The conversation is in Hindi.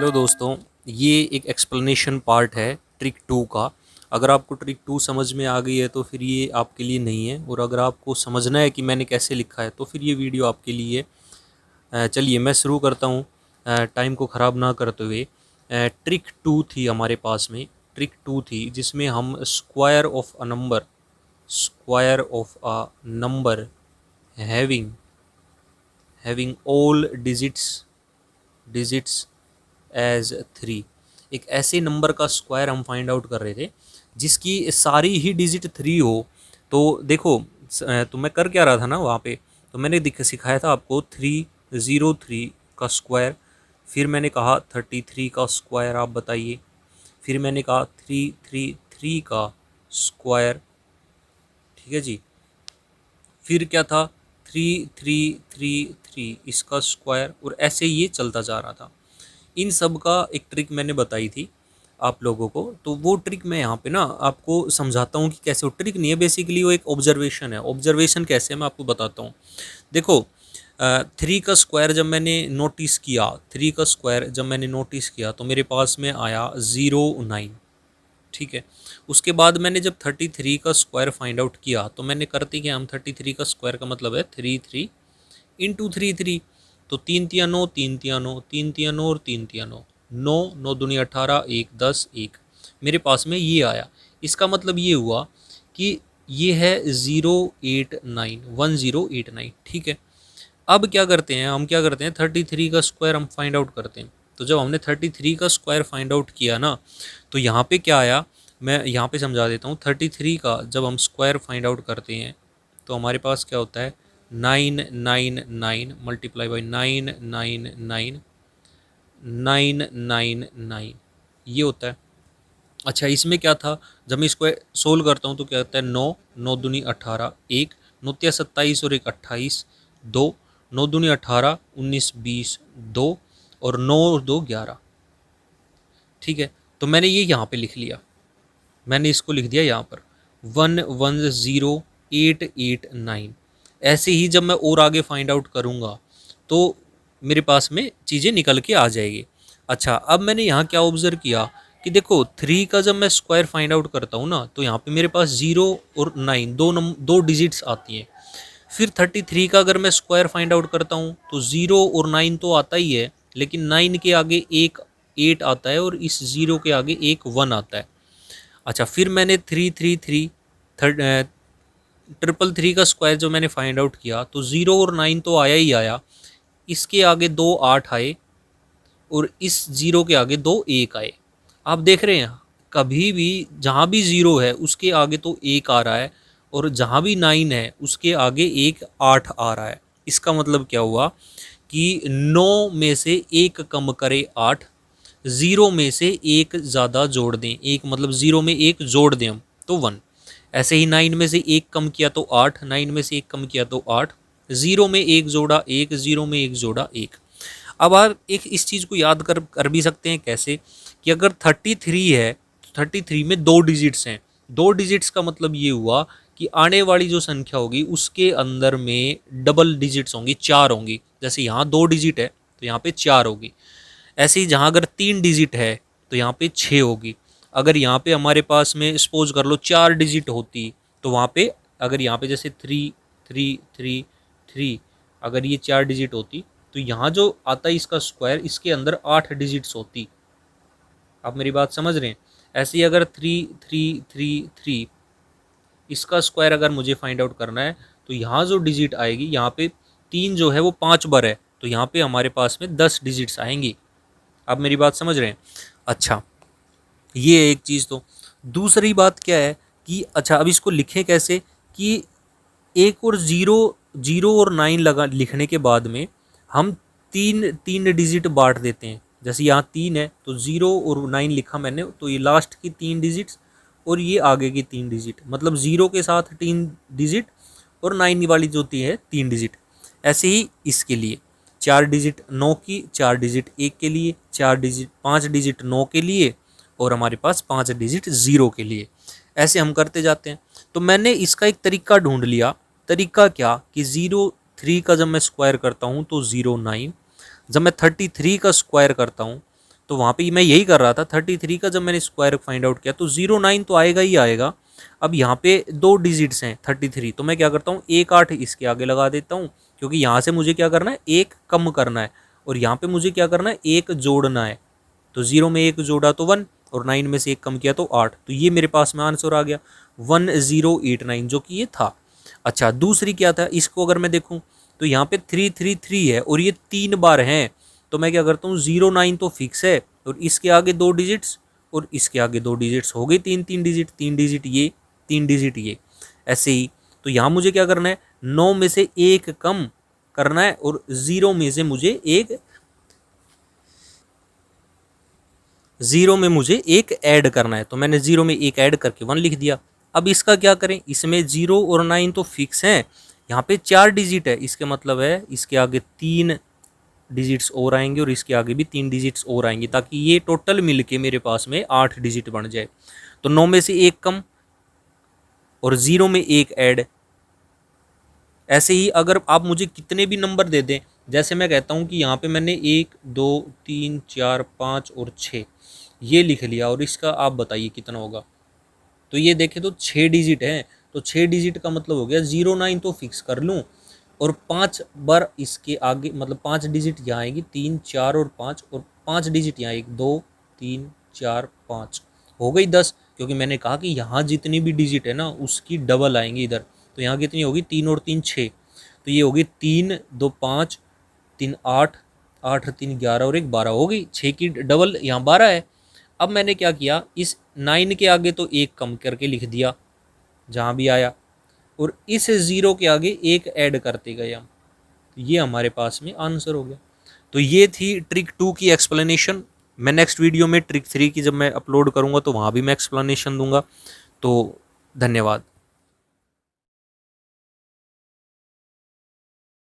हेलो दोस्तों, ये एक एक्सप्लेनेशन पार्ट है ट्रिक 2 का। अगर आपको ट्रिक 2 समझ में आ गई है तो फिर ये आपके लिए नहीं है, और अगर आपको समझना है कि मैंने कैसे लिखा है तो फिर ये वीडियो आपके लिए। चलिए मैं शुरू करता हूँ टाइम को ख़राब ना करते हुए। ट्रिक 2 थी हमारे पास में, ट्रिक 2 थी जिसमें हम square of a number having all digits as 3, एक ऐसे नंबर का स्क्वायर हम फाइंड आउट कर रहे थे जिसकी सारी ही डिजिट 3 हो। तो देखो, तो मैं कर क्या रहा था ना वहाँ पे, तो मैंने सिखाया था आपको 303 का स्क्वायर, फिर मैंने कहा 33 का स्क्वायर आप बताइए, फिर मैंने कहा 333 का स्क्वायर, ठीक है जी, फिर क्या था 3333 इसका स्क्वायर, और ऐसे ये चलता जा रहा था। इन सब का एक ट्रिक मैंने बताई थी आप लोगों को, तो वो ट्रिक मैं यहाँ पे ना आपको समझाता हूँ कि कैसे। वो ट्रिक नहीं है, बेसिकली वो एक ऑब्जर्वेशन है। ऑब्जर्वेशन कैसे है मैं आपको बताता हूँ। देखो, 3 का स्क्वायर जब मैंने नोटिस किया, 3 का स्क्वायर जब मैंने नोटिस किया तो मेरे पास में आया 09, ठीक है। उसके बाद मैंने जब 33 का स्क्वायर फाइंड आउट किया तो मैंने करते कि हम 33 का स्क्वायर का मतलब है 33 इंटू 33, तो 3 तिया 9, 3 तिया 9, 3 तिया 9 और 3 तिया 9, 9 9 दूनी 18, 1 10 1, मेरे पास में ये आया। इसका मतलब ये हुआ कि ये है 1089, ठीक है। अब क्या करते हैं, हम क्या करते हैं 33 का स्क्वायर हम फाइंड आउट करते हैं। तो जब हमने 33 का स्क्वायर फाइंड आउट किया ना, तो यहाँ पे क्या आया, मैं यहाँ पे समझा देता हूँ। 33 का जब हम स्क्वायर फाइंड आउट करते हैं तो हमारे पास क्या होता है 999 मल्टीप्लाई बाई 999 ये होता है। अच्छा, इसमें क्या था, जब मैं इसको सोल्व करता हूँ तो क्या होता है 9 9 दूनी 18, 1 9 तिया 27 और 1 28, 2 9 दूनी 18, 19 20, 2 और 9 और 2 11, ठीक है। तो मैंने ये यहाँ पे लिख लिया, मैंने इसको लिख दिया यहाँ पर 110889। ऐसे ही जब मैं और आगे फाइंड आउट करूँगा तो मेरे पास में चीज़ें निकल के आ जाएगी। अच्छा, अब मैंने यहाँ क्या ऑब्जर्व किया कि देखो 3 का जब मैं स्क्वायर फाइंड आउट करता हूँ ना, तो यहाँ पे मेरे पास 0 और 9 दो डिजिट्स आती हैं। फिर 33 का अगर मैं स्क्वायर फाइंड आउट करता हूँ तो 0 और 9 तो आता ही है, लेकिन 9 के आगे एक 8 आता है और इस 0 के आगे एक 1 आता है। अच्छा, फिर मैंने 333 ट्रिपल थ्री का स्क्वायर जो मैंने फाइंड आउट किया तो 0 और 9 तो आया ही आया, इसके आगे 2 8 आए और इस 0 के आगे 2 1 आए। आप देख रहे हैं कभी भी जहाँ भी 0 है उसके आगे तो 1 आ रहा है, और जहाँ भी 9 है उसके आगे एक 8 आ रहा है। इसका मतलब क्या हुआ कि 9 में से एक कम करे 8, 0 में से एक ज़्यादा जोड़ दें, एक मतलब 0 में एक जोड़ दें हम तो 1। ऐसे ही 9 में से एक कम किया तो 8, 9 में से एक कम किया तो 8, 0 में एक जोड़ा 1, 0 में एक जोड़ा 1। अब आप एक इस चीज़ को याद कर भी सकते हैं कैसे, कि अगर 33 है तो 33 में 2 डिजिट्स हैं। 2 डिजिट्स का मतलब ये हुआ कि आने वाली जो संख्या होगी उसके अंदर में डबल डिजिट्स होंगी, 4 होंगी। जैसे यहाँ 2 डिजिट है तो यहाँ पे 4 होगी। ऐसे ही जहाँ अगर 3 डिजिट है तो यहाँ पे 6 होगी। अगर यहाँ पे हमारे पास में सपोज कर लो 4 डिजिट होती तो वहाँ पे, अगर यहाँ पे जैसे 3 अगर ये 4 डिजिट होती तो यहाँ जो आता है इसका स्क्वायर, इसके अंदर 8 डिजिट्स होती। आप मेरी बात समझ रहे हैं। ऐसे ही अगर 3 इसका स्क्वायर अगर मुझे फाइंड आउट करना है तो यहाँ जो डिजिट आएगी, यहाँ पे 3 जो है वो 5 बार है तो यहाँ पे हमारे पास में 10 डिजिट्स आएंगी। आप मेरी बात समझ रहे हैं। अच्छा, ये एक चीज़। तो दूसरी बात क्या है कि अच्छा अब इसको लिखें कैसे, कि एक और जीरो और 9 लगा लिखने के बाद में हम तीन तीन डिजिट बांट देते हैं। जैसे यहाँ 3 है तो 0 और 9 लिखा मैंने, तो ये लास्ट की 3 डिजिट्स और ये आगे की 3 डिजिट, मतलब 0 के साथ 3 डिजिट और 9 वाली जो होती है 3 डिजिट। ऐसे ही इसके लिए 4 डिजिट 9 की, 4 डिजिट 1 के लिए, 4 डिजिट 5 डिजिट 9 के लिए, और हमारे पास 5 डिजिट 0 के लिए। ऐसे हम करते जाते हैं। तो मैंने इसका एक तरीका ढूंढ लिया। तरीका क्या कि 03 का जब मैं स्क्वायर करता हूँ तो 09, जब मैं 33 का स्क्वायर करता हूँ तो वहाँ पे मैं यही कर रहा था। 33 का जब मैंने स्क्वायर फाइंड आउट किया तो 09 तो आएगा ही आएगा। अब यहाँ पे 2 डिजिट्स हैं 33, तो मैं क्या करता हूँ, 1 8 इसके आगे लगा देता हूँ, क्योंकि यहाँ से मुझे क्या करना है, 1 कम करना है, और यहाँ पे मुझे क्या करना है, 1 जोड़ना है। तो 0 में 1 जोड़ा तो 1, और 9 में से 1 कम किया तो 8। तो ये मेरे पास में आंसर आ गया 1089, जो कि ये था। अच्छा, दूसरी क्या था, इसको अगर मैं देखूँ तो यहाँ पे 333 है और ये 3 बार हैं। तो मैं क्या करता हूँ, 09 तो फिक्स है, और इसके आगे 2 डिजिट्स और इसके आगे 2 डिजिट्स, हो गई 3 डिजिट, 3 डिजिट ये, 3 डिजिट ये, ऐसे ही। तो यहाँ मुझे क्या करना है, 9 में से 1 कम करना है, और 0 में से मुझे 1 ऐड करना है। तो मैंने 0 में 1 ऐड करके 1 लिख दिया। अब इसका क्या करें, इसमें 0 और 9 तो फिक्स हैं, यहाँ पे 4 डिजिट है, इसके मतलब है इसके आगे 3 डिजिट्स और आएंगे और इसके आगे भी 3 डिजिट्स और आएंगे, ताकि ये टोटल मिलके मेरे पास में 8 डिजिट बन जाए। तो 9 में से 1 कम और 0 में 1 ऐड। ऐसे ही अगर आप मुझे कितने भी नंबर दे दें, जैसे मैं कहता हूँ कि यहाँ पे मैंने 1 2 3 4 5 और 6 ये लिख लिया, और इसका आप बताइए कितना होगा। तो ये देखें तो 6 डिजिट हैं, तो 6 डिजिट का मतलब हो गया 09 तो फिक्स कर लूँ, और 5 बार इसके आगे, मतलब 5 डिजिट यहाँ आएगी, 3 4 और 5, और 5 डिजिट यहाँ आएगी, 2 3 4 5, हो गई 10। क्योंकि मैंने कहा कि यहाँ जितनी भी डिजिट है ना उसकी डबल आएंगी इधर। तो यहाँ कितनी होगी, 3 और 3 6, तो ये होगी 3 2 5 3 8 8 और 3 11 और 1 12, हो गई 6 की डबल यहाँ 12 है। अब मैंने क्या किया, इस 9 के आगे तो 1 कम करके लिख दिया जहाँ भी आया, और इस 0 के आगे 1 ऐड करते गए हम, ये हमारे पास में आंसर हो गया। तो ये थी ट्रिक 2 की एक्सप्लेनेशन। मैं नेक्स्ट वीडियो में ट्रिक 3 की जब मैं अपलोड करूँगा तो वहाँ भी मैं एक्सप्लेनेशन दूंगा। तो धन्यवाद।